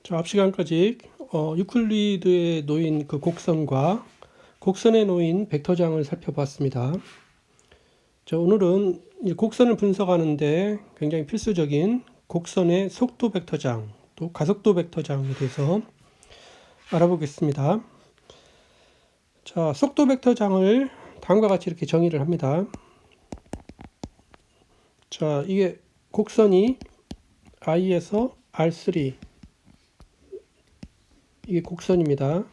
자, 앞 시간까지 유클리드에 놓인 그 곡선과 곡선에 놓인 벡터장을 살펴봤습니다. 자, 오늘은 이 곡선을 분석하는데 굉장히 필수적인 곡선의 속도 벡터장, 또 가속도 벡터장에 대해서 알아보겠습니다. 자, 속도 벡터장을 다음과 같이 이렇게 정의를 합니다. 자, 이게 곡선이 I에서 R3, 이게 곡선입니다.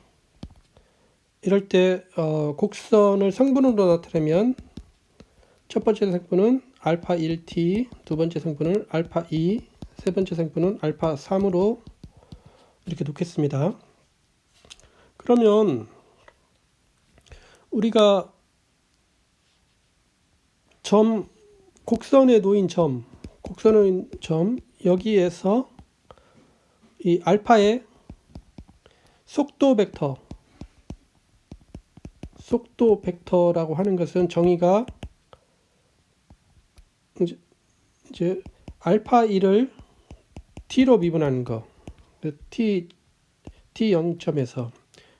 이럴 때 곡선을 성분으로 나타내면 첫 번째 성분은 알파 1t, 두 번째 성분은 알파 2, 세 번째 성분은 알파 3으로 이렇게 놓겠습니다. 그러면 우리가 곡선에 놓인 점 여기에서 이 알파의 속도 벡터라고 하는 것은 정의가 이제 알파 1을 t로 미분하는 거, t 0점에서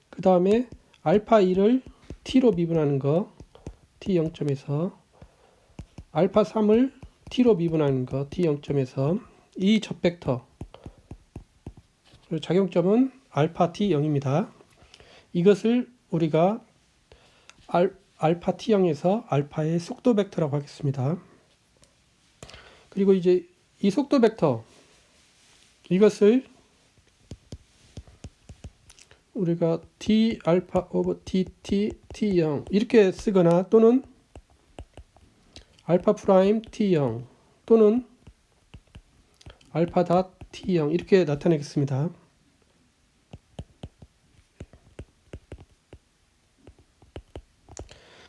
그 다음에 알파 1을 t로 미분하는 거, t 0점에서 알파 3을 t로 미분하는 거, t 0점에서 이 접벡터 작용점은 알파 t 0입니다. 이것을 우리가 알파 t 0에서 알파의 속도 벡터라고 하겠습니다. 그리고 이제 이 속도 벡터 이것을 우리가 t 알파 오버 tt t0 이렇게 쓰거나 또는 알파 프라임 t0 또는 알파 닷 t0 이렇게 나타내겠습니다.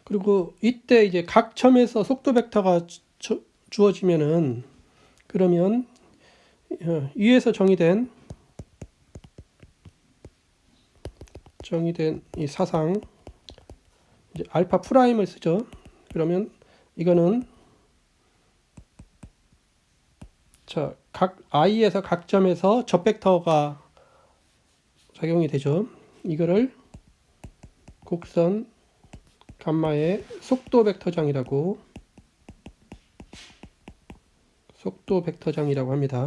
그리고 이때 이제 각 점에서 속도 벡터가 주어지면은 그러면 위에서 정의된 이 사상 이제 알파 프라임을 쓰죠. 그러면 이거는 자, 각 i에서 각 점에서 접벡터가 작용이 되죠. 이거를 곡선 감마의 속도 벡터장이라고 합니다.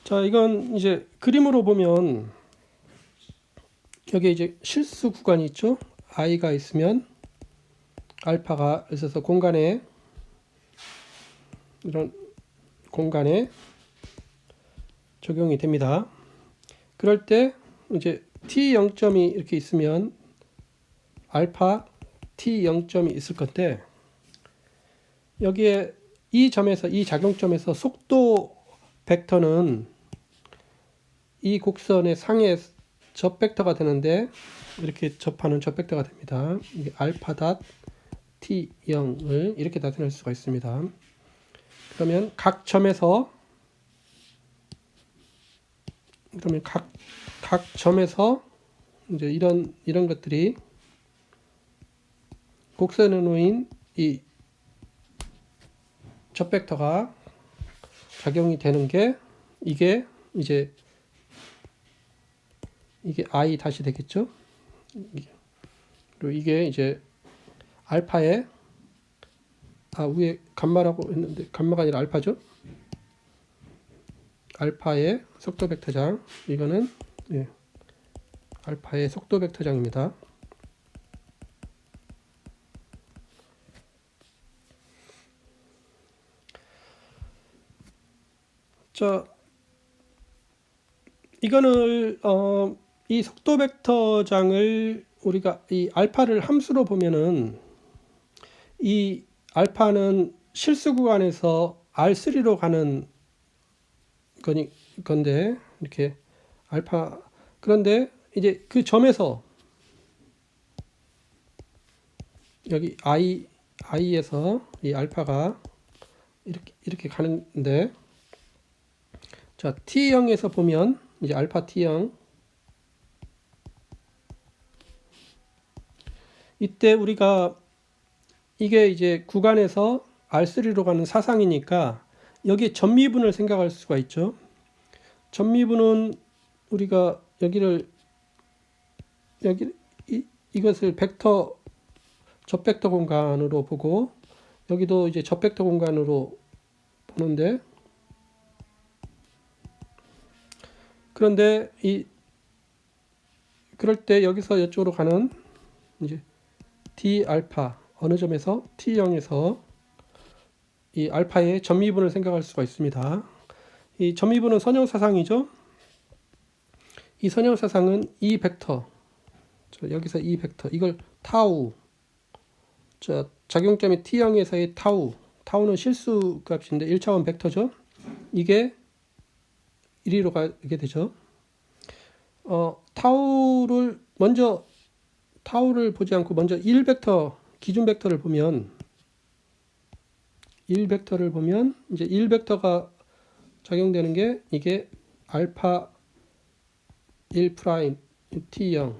자, 이건 이제 그림으로 보면 여기 이제 실수 구간이 있죠. i가 있으면 알파가 있어서 이런 공간에 적용이 됩니다. 그럴 때 이제 t 0점이 이렇게 있으면 알파 t 0점이 있을 건데 여기에 이 작용점에서 속도 벡터는 이 곡선의 상의 접벡터가 되는데 이렇게 접하는 접벡터가 됩니다. 이게 알파 닷 t0을 이렇게 나타낼 수가 있습니다. 그러면 각 점에서 이제 이런 것들이 곡선에 놓인 이 접벡터가 작용이 되는 게 이게 i 다시 되겠죠. 그리고 이게 이제 알파의 위에 감마라고 했는데 감마가 아니라 알파죠. 알파의 속도 벡터장 이거는 알파의 속도 벡터장입니다. 자, 이거는 이 속도 벡터장을 우리가 이 알파를 함수로 보면은 이 알파는 실수 구간에서 R3로 가는 건데 이렇게 알파 그런데 이제 그 점에서 여기 i에서 이 알파가 이렇게 가는데 자 t0에서 보면 이제 알파 t0 이때 우리가 이게 이제 구간에서 R3로 가는 사상이니까 여기 전미분을 생각할 수가 있죠. 전미분은 우리가 여기 이것을 벡터 접벡터 공간으로 보고 여기도 이제 접벡터 공간으로 보는데, 그런데 그럴 때 여기서 이쪽으로 가는 이제 d 알파 어느 점에서 t0에서 이 알파의 전미분을 생각할 수가 있습니다. 이 전미분은 선형사상이죠. 이 선형사상은 이 벡터, 여기서 이 벡터, 이걸 타우, 작용점이 t0에서의 타우는 실수 값인데 1차원 벡터죠. 이게 1위로 가게 되죠. 타우를 보지 않고 먼저 1벡터, 기준 벡터를 보면 1벡터를 보면 이제 1벡터가 작용되는 게 이게 알파 1 프라임 t0,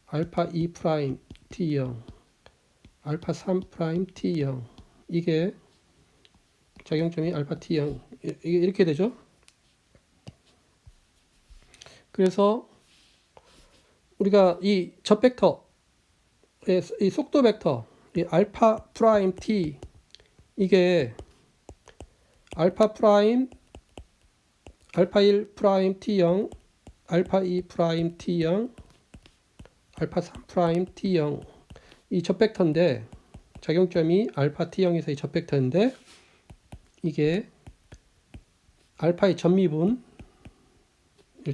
알파 2 프라임 t0, 알파 3 프라임 t0, 이게 작용점이 알파 t0, 이게 이렇게 되죠. 그래서 우리가 이 접벡터의 이 속도 벡터, 이 알파 프라임 t, 이게 알파 프라임, 알파 1 프라임 t0, 알파 2 프라임 t0, 알파 3 프라임 t0, 이 접벡터인데, 작용점이 알파 t0에서 이 접벡터인데, 이게 알파의 전미분일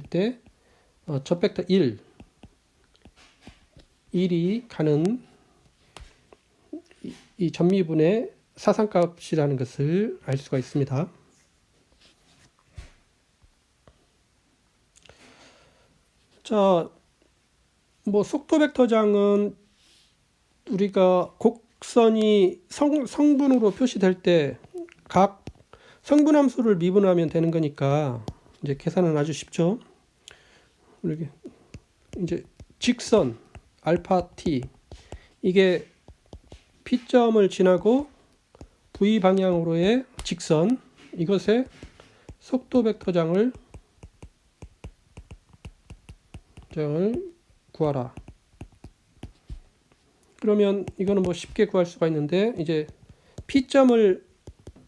때 접벡터 1이 가는 이 전미분의 사상값이라는 것을 알 수가 있습니다. 자, 뭐 속도 벡터장은 우리가 곡선이 성분으로 표시될 때 각 성분함수를 미분하면 되는 거니까 이제 계산은 아주 쉽죠. 이렇게 이제 직선 알파 t, 이게 P점을 지나고 V 방향으로의 직선, 이것의 속도 벡터장을 구하라. 그러면 이거는 뭐 쉽게 구할 수가 있는데, 이제 P점을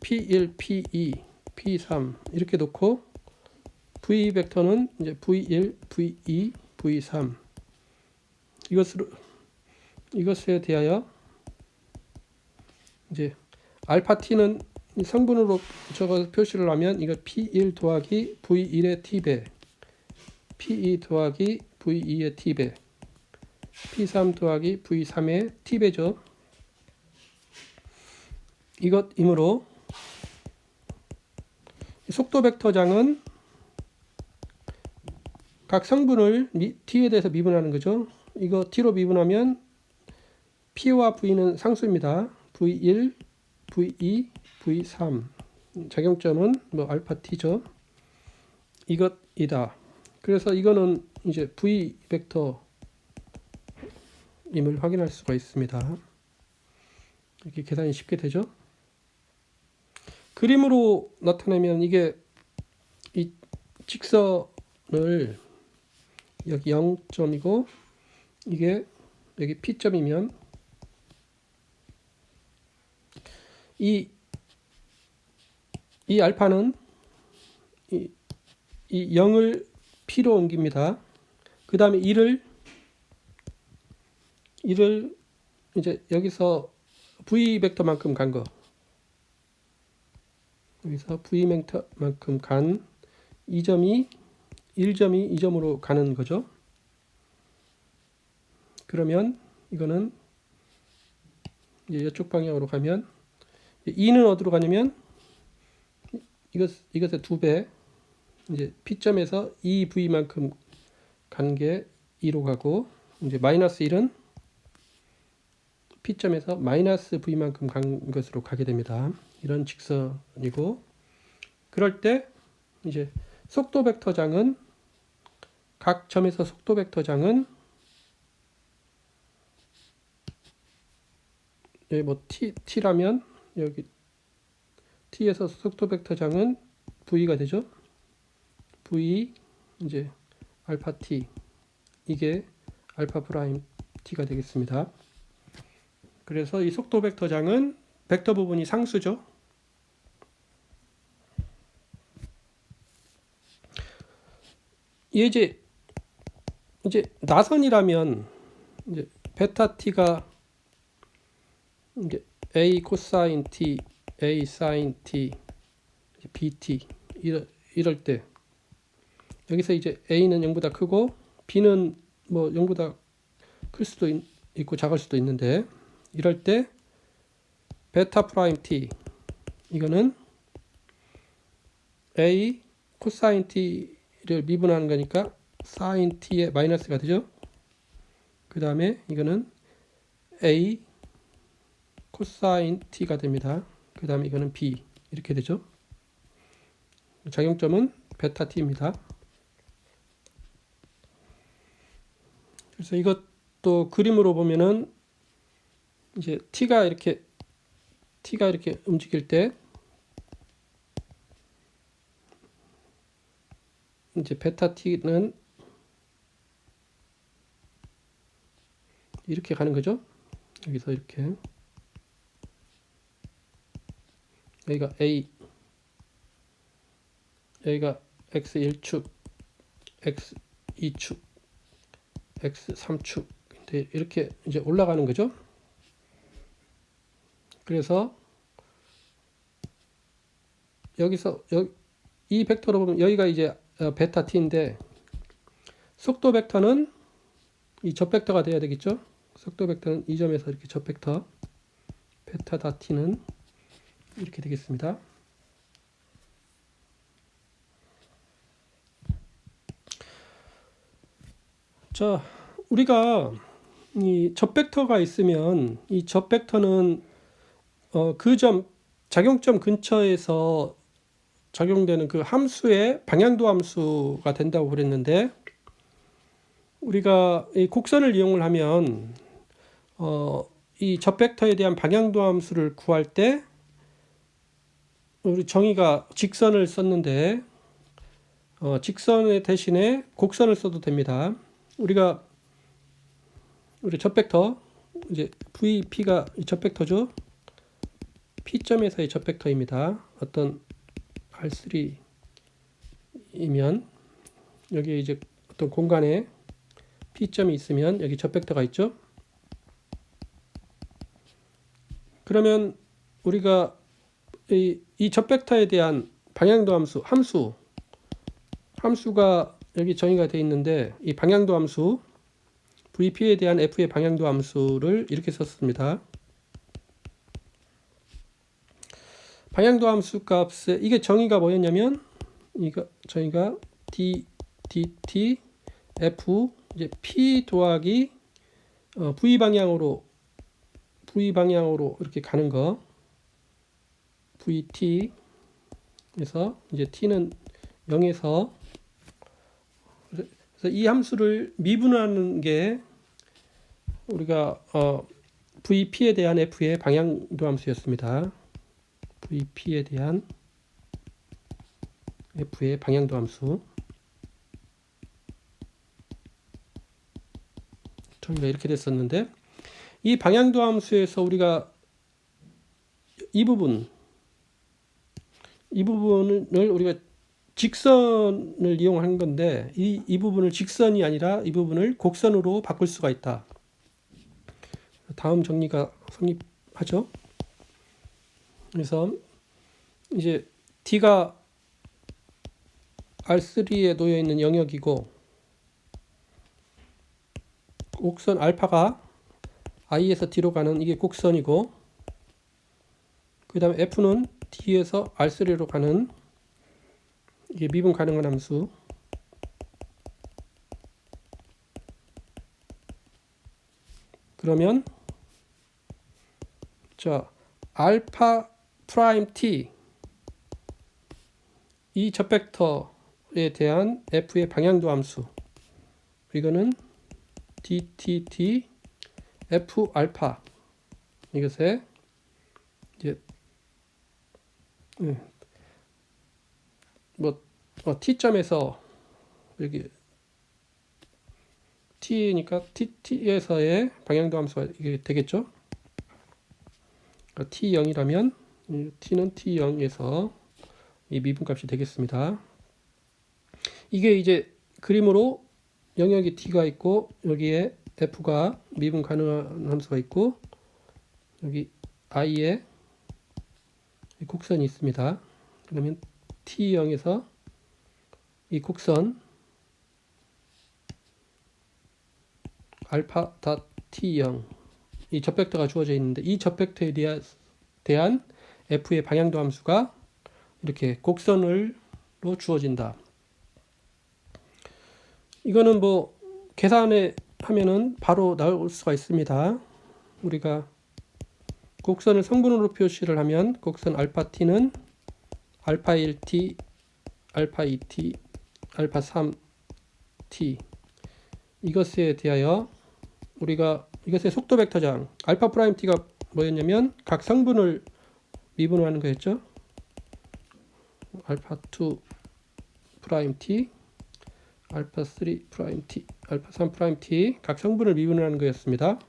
P1, P2, P3 이렇게 놓고 V 벡터는 이제 V1, V2, V3 이것에 대하여 이제 알파 t는 성분으로 적어 표시를 하면 이거 P1 더하기 V1의 t배, P2 더하기 V2의 t배, P3 더하기 V3의 t배죠. 이것이므로 속도 벡터장은 각 성분을 t에 대해서 미분하는 거죠. 이거 t로 미분하면 p와 v는 상수입니다. v1, v2, v3. 작용점은 뭐 알파 t죠. 이것이다. 그래서 이거는 이제 v 벡터임을 확인할 수가 있습니다. 이렇게 계산이 쉽게 되죠. 그림으로 나타내면 이게 이 직선을 여기 0점이고 이게 여기 P점이면 이 알파는 이 0을 P로 옮깁니다. 그 다음에 1을 이제 여기서 V 벡터만큼 간 거, 여기서 V 벡터만큼 간 1점이 2점으로 가는 거죠. 그러면 이거는 이제 이쪽 방향으로 가면 2는 어디로 가냐면 이것의 2배, 이제 P점에서 2V만큼 간 게 2로 가고, 이제 마이너스 1은 P점에서 마이너스 V만큼 간 것으로 가게 됩니다. 이런 직선이고, 그럴 때 이제 속도 벡터장은 각 점에서 속도 벡터장은 여기 뭐 t라면 여기 t에서 속도 벡터장은 v가 되죠. v 이제 알파 t, 이게 알파 프라임 t가 되겠습니다. 그래서 이 속도 벡터장은 벡터 부분이 상수죠. 이제 나선이라면 이제 베타 t가 이제 a 코사인 t, a 사인 t, bt 이럴 때 여기서 이제 a는 0보다 크고 b는 뭐 0보다 클 수도 있고 작을 수도 있는데, 이럴 때 베타 프라임 t 이거는 a 코사인 t를 미분하는 거니까 사인 t의 마이너스가 되죠. 그 다음에 이거는 a 코사인 t가 됩니다. 그 다음에 이거는 b 이렇게 되죠. 작용점은 베타 t입니다. 그래서 이것도 그림으로 보면은 이제 t가 이렇게 움직일 때 이제 베타 t는 이렇게 가는 거죠. 여기서 이렇게 여기가 여기가 x1축, x2축, x3축 이렇게 이제 올라가는 거죠. 그래서 여기서 이 벡터로 보면 여기가 이제 베타 t인데, 속도 벡터는 이 접 벡터가 돼야 되겠죠. 속도 벡터는 이 점에서 이렇게 접 벡터 베타 다 t는 이렇게 되겠습니다. 자, 우리가 이 접 벡터가 있으면 이 접 벡터는 그 점 작용점 근처에서 적용되는 그 함수의 방향도 함수가 된다고 그랬는데, 우리가 이 곡선을 이용을 하면 이 접 벡터에 대한 방향도 함수를 구할 때 우리 정의가 직선을 썼는데 직선의 대신에 곡선을 써도 됩니다. 우리 접 벡터 이제 VP가 이 접 벡터죠. P점에서의 접 벡터입니다. 어떤 R3이면 여기 이제 어떤 공간에 P점이 있으면 여기 접 벡터가 있죠. 그러면 우리가 이 접 벡터에 대한 방향도 함수가 여기 정의가 되어 있는데, 이 방향도 함수 VP에 대한 F의 방향도 함수를 이렇게 썼습니다. 방향도 함수 값에 이게 정의가 뭐였냐면, 이거 정의가 dt F 이제 P 더하기 V 방향으로 이렇게 가는 거 VT 에서 이제 T는 0에서, 그래서 이 함수를 미분하는 게 우리가 VP에 대한 F의 방향도 함수였습니다. VP에 대한 F의 방향도 함수. 정의가 이렇게 됐었는데, 이 방향도 함수에서 우리가 이 부분을 우리가 직선을 이용한 건데, 이 부분을 직선이 아니라 이 부분을 곡선으로 바꿀 수가 있다. 다음 정리가 성립하죠. 그래서 이제 D가 R3에 놓여 있는 영역이고, 곡선 알파가 I에서 D로 가는 이게 곡선이고, 그 다음에 F는 D에서 R3로 가는 이게 미분 가능한 함수. 그러면 자, 알파 프라임 T 이 접 벡터에 대한 F의 방향도 함수, 이거는 DTT F 알파 이것에 이제 t점에서 여기 t니까 t에서의 방향도 함수가 이게 되겠죠. 그러니까 t0이라면 t는 t0에서 이 미분값이 되겠습니다. 이게 이제 그림으로 영역이 t가 있고 여기에 f가 미분 가능한 함수가 있고 여기 i에 곡선이 있습니다. 그러면 t0에서 이 곡선 알파 닷 t0 이 접벡터가 주어져 있는데 이 접벡터에 대한 f의 방향도 함수가 이렇게 곡선으로 주어진다. 이거는 뭐 계산에 하면은 바로 나올 수가 있습니다. 우리가 곡선을 성분으로 표시를 하면 곡선 알파 t는 알파 1t, 알파 2t, 알파 3t 이것에 대하여 우리가 이것의 속도 벡터장 알파 프라임 t가 뭐였냐면 각 성분을 미분하는 거였죠. 알파 2 프라임 t, 알파 3 프라임 t, 알파 3 프라임 t 각 성분을 미분하는 거였습니다.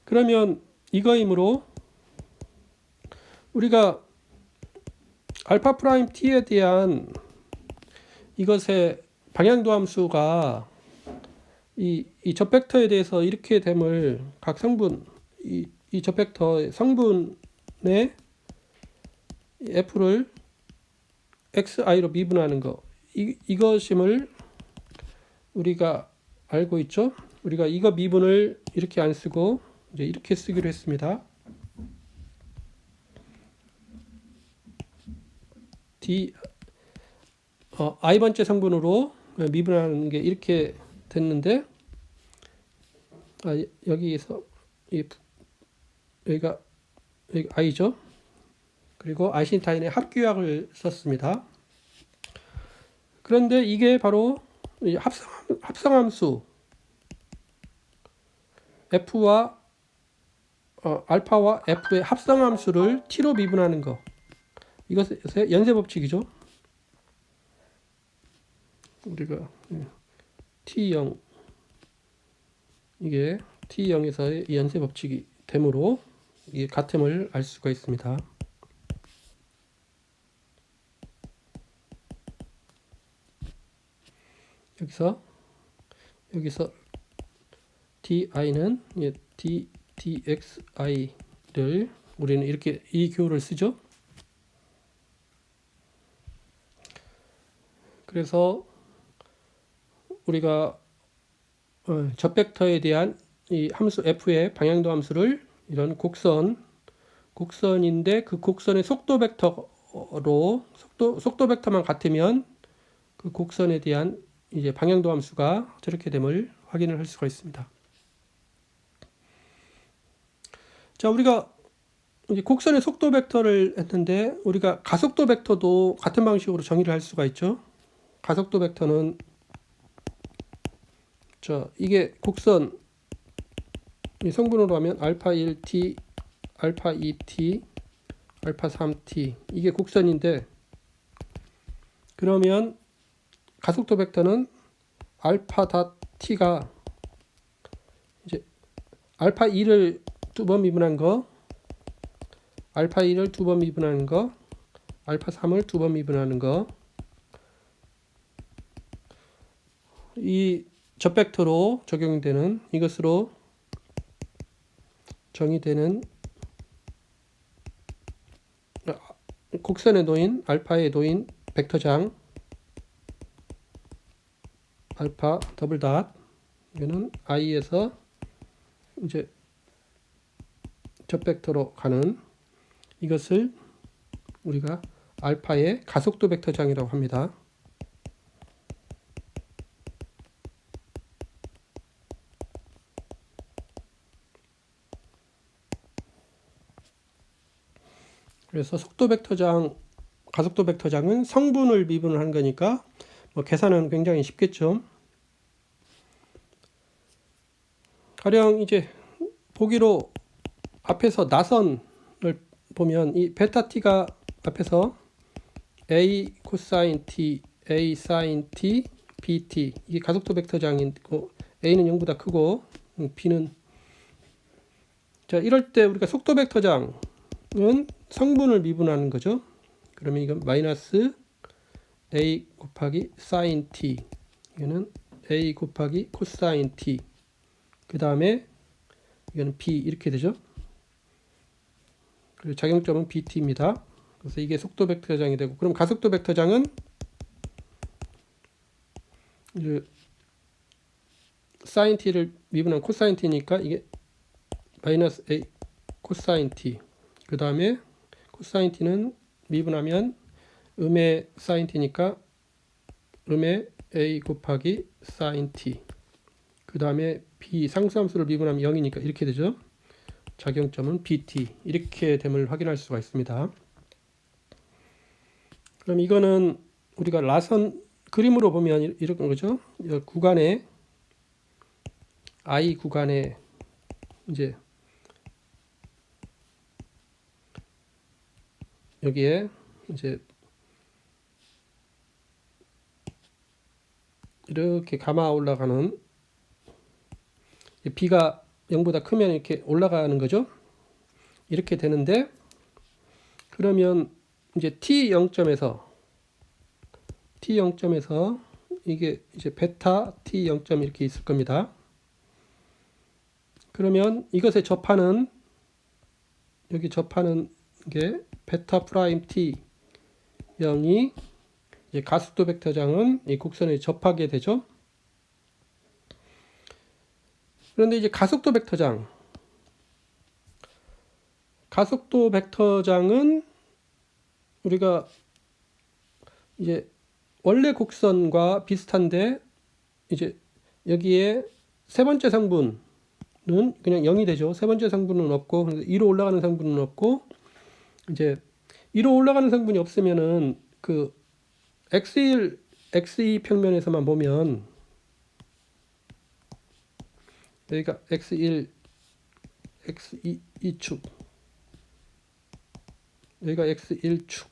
그러면 이거이므로 우리가 알파 프라임 t에 대한 이것의 방향도 함수가 이 접벡터에 대해서 이렇게 됨을 각 성분 이 접벡터의 성분의 f를 xi로 미분하는 거 이것임을 우리가 알고 있죠. 우리가 이거 미분을 이렇게 안 쓰고 이제 이렇게 쓰기로 했습니다. i번째 성분으로 미분하는 게 이렇게 됐는데 여기에서 여기가 i죠. 그리고 아인슈타인의 합규약을 썼습니다. 그런데 이게 바로 합성함수 f와 알파와 f의 합성함수를 t로 미분하는 거 이것의 연쇄법칙이죠. 우리가 t0 이게 t0에서의 연쇄법칙이 되므로 이게 같음을 알 수가 있습니다. 여기서 di는 dxi를 우리는 이렇게 이 교를 쓰죠. 그래서 우리가 접벡터에 대한 이 함수 f의 방향도 함수를 이런 곡선인데 그 곡선의 속도 벡터로 속도 벡터만 같으면 그 곡선에 대한 이제 방향도 함수가 저렇게 됨을 확인을 할 수가 있습니다. 자, 우리가 이제 곡선의 속도 벡터를 했는데 우리가 가속도 벡터도 같은 방식으로 정의를 할 수가 있죠. 가속도 벡터는 자, 이게 곡선 이 성분으로 하면 알파 1t, 알파 2t, 알파 3t 이게 곡선인데 그러면 가속도 벡터는 알파 닷 t가 이제 알파 2를 두 번 미분한 거, 알파 2를 두 번 미분하는 거, 알파 3을 두 번 미분하는 거 이 접벡터로 적용되는 이것으로 정의되는 곡선에 놓인 알파에 놓인 벡터장 알파 더블 닷 이거는 i에서 이제 접벡터로 가는 이것을 우리가 알파의 가속도 벡터장이라고 합니다. 그래서 속도 벡터장, 가속도 벡터장은 성분을 미분을 하는 거니까 뭐 계산은 굉장히 쉽겠죠. 가령 이제 보기로 앞에서 나선을 보면 이 베타 t가 앞에서 a 코사인 t, a 사인 t, bt 이게 가속도 벡터장이고 a는 0보다 크고 b는 자 이럴 때 우리가 속도 벡터장은 성분을 미분하는 거죠. 그러면 이건 마이너스 a 곱하기 사인 t 이거는 a 곱하기 코사인 t 그 다음에 이거는 b 이렇게 되죠. 그리고 작용점은 bt입니다. 그래서 이게 속도 벡터장이 되고 그럼 가속도 벡터장은 사인 t를 미분한 코사인 t니까 이게 마이너스 a 코사인 t 그 다음에 코사인 t는 미분하면 음의 사인 t니까 음의 a 곱하기 사인 t 그 다음에 b 상수함수를 미분하면 0이니까 이렇게 되죠. 작용점은 bt 이렇게 됨을 확인할 수가 있습니다. 그럼 이거는 우리가 라선 그림으로 보면 이런 거죠. 구간에 I 구간에 이제 여기에 이제 이렇게 감아 올라가는 B가 0보다 크면 이렇게 올라가는 거죠. 이렇게 되는데 그러면 이제 T0점에서 이게 이제 베타 T0점 이렇게 있을 겁니다. 그러면 이것에 접하는 여기 접하는 게 베타 프라임 T0이 이제 가속도 벡터장은 이 곡선에 접하게 되죠. 그런데 이제 가속도 벡터장은 우리가 이제 원래 곡선과 비슷한데 이제 여기에 세 번째 성분은 그냥 0이 되죠. 세 번째 성분은 없고 2로 올라가는 성분은 없고 이제 2로 올라가는 성분이 없으면은 그 x1, x2 평면에서만 보면 여기가 x1, x2축 여기가 x1축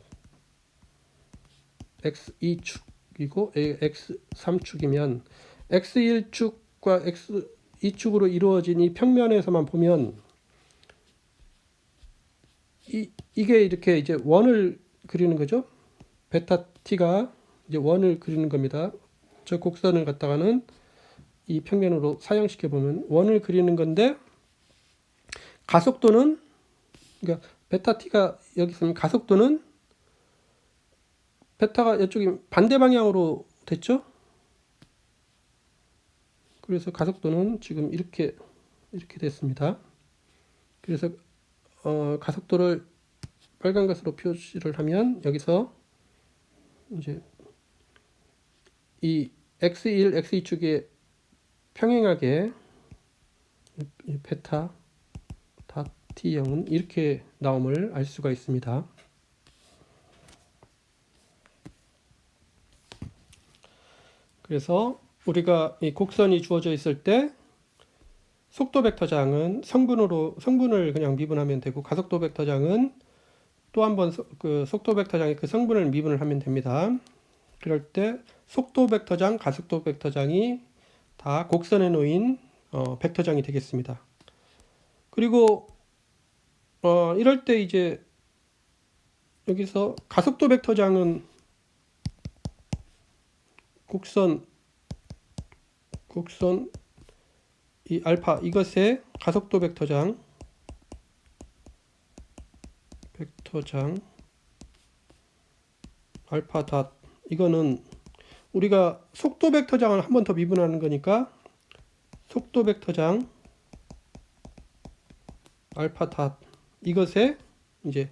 x2축이고 x3축이면 x1축과 x2축으로 이루어진 이 평면에서만 보면 이게 이렇게 이제 원을 그리는 거죠. 베타 t가 이제 원을 그리는 겁니다. 저 곡선을 갖다가는 이 평면으로 사용시켜 보면 원을 그리는 건데 가속도는 그러니까 베타 t가 여기 있으면 가속도는 베타가 이쪽이 반대 방향으로 됐죠. 그래서 가속도는 지금 이렇게 됐습니다. 그래서 가속도를 빨간 것으로 표시를 하면 여기서 이제 이 x1, x2축에 평행하게 베타 t0은 이렇게 나옴을 알 수가 있습니다. 그래서 우리가 이 곡선이 주어져 있을 때 속도 벡터장은 성분을 그냥 미분하면 되고 가속도 벡터장은 또 한 번 그 속도 벡터장의 그 성분을 미분을 하면 됩니다. 그럴 때 속도 벡터장, 가속도 벡터장이 다 곡선에 놓인 벡터장이 되겠습니다. 그리고 이럴 때 이제 여기서 가속도 벡터장은 곡선 이 알파 이것의 가속도 벡터장 알파 닷 이거는 우리가 속도 벡터장을 한 번 더 미분하는 거니까 속도 벡터장 알파 닷 이것에 이제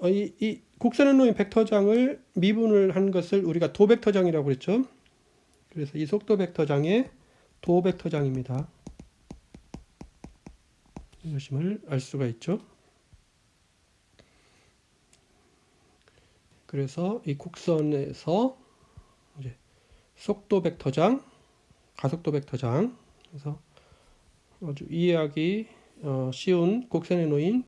이 곡선에 놓인 벡터장을 미분을 한 것을 우리가 도 벡터장이라고 그랬죠. 그래서 이 속도 벡터장의 도 벡터장입니다. 이것임을 알 수가 있죠. 그래서 이 곡선에서 이제 속도 벡터장, 가속도 벡터장, 그래서 아주 이해하기 쉬운 곡선에 놓인